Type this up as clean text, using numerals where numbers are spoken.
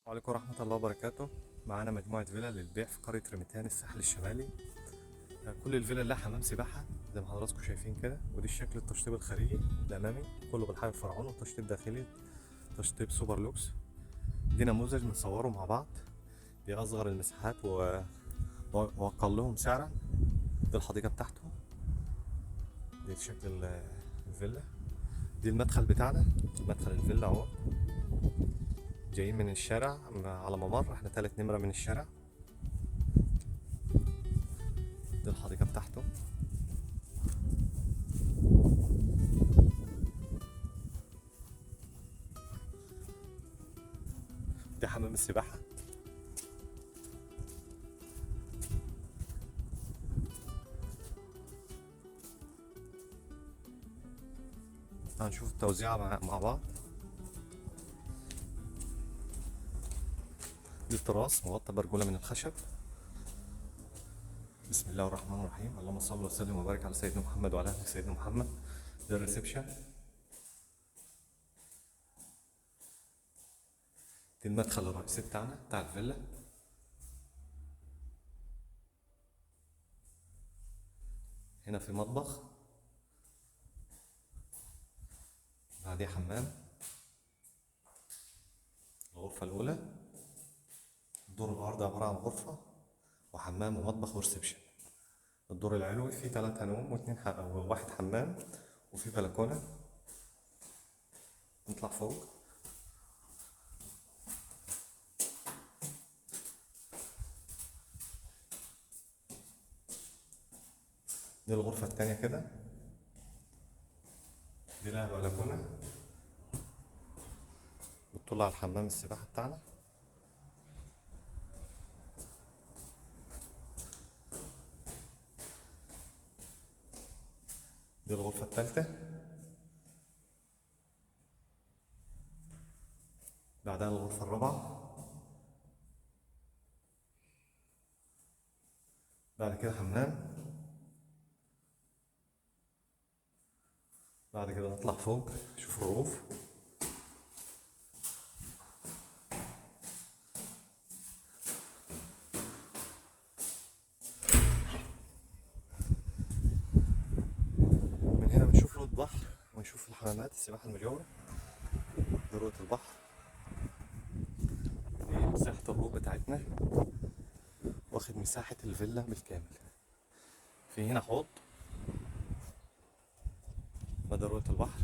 وعليكم ورحمة الله وبركاته. معانا مجموعة فيلا للبيع في قرية رمتان الساحل الشمالي. كل الفيلا لها حمام سباحة زي ما حضراتكم شايفين كده، ودي الشكل التشطيب الخارجي الأمامي كله بالحجر الفرعوني، وتشطيب داخلي تشطيب سوبر لوكس. دي نموذج بنصوره مع بعض، دي أصغر المساحات وأقلهم سعرا. دي الحديقة بتاعته، دي شكل الفيلا. دي المدخل بتاعنا، مدخل الفيلا اهو. جايين من الشارع على ممر، احنا تالت نمرة من الشارع. دي الحديقة بتاعته. دي حمام السباحة. هنشوف التوزيع مع بعض. دي التراس مغطى برجولة من الخشب. بسم الله الرحمن الرحيم، اللهم صل وسلم وبارك على سيدنا محمد وعلى آل سيدنا محمد. ده الريسبشن. دي المدخل الرئيسي بتاعنا بتاع الفيلا. هنا في مطبخ، بعديه حمام. الغرفة الأولى، الدور الأرضي عبارة عن غرفة وحمام ومطبخ وريسبشن. الدور العلوي فيه 3 نوم وواحد حمام، وفيه بلكونة. نطلع فوق. دي الغرفة التانية كده، دي لها بلكونة بتطل على الحمام السباحة بتاعنا. دي الغرفة التالتة، بعدها الغرفة الرابعة، بعد كده حمام. بعد كده نطلع فوق نشوف الروف. من هنا بنشوف رؤية البحر ونشوف الحمامات السباحة المليونة. دي رؤية البحر. دي مساحة الروف بتاعتنا، واخد مساحة الفيلا بالكامل. في هنا حوض. ده رؤية البحر.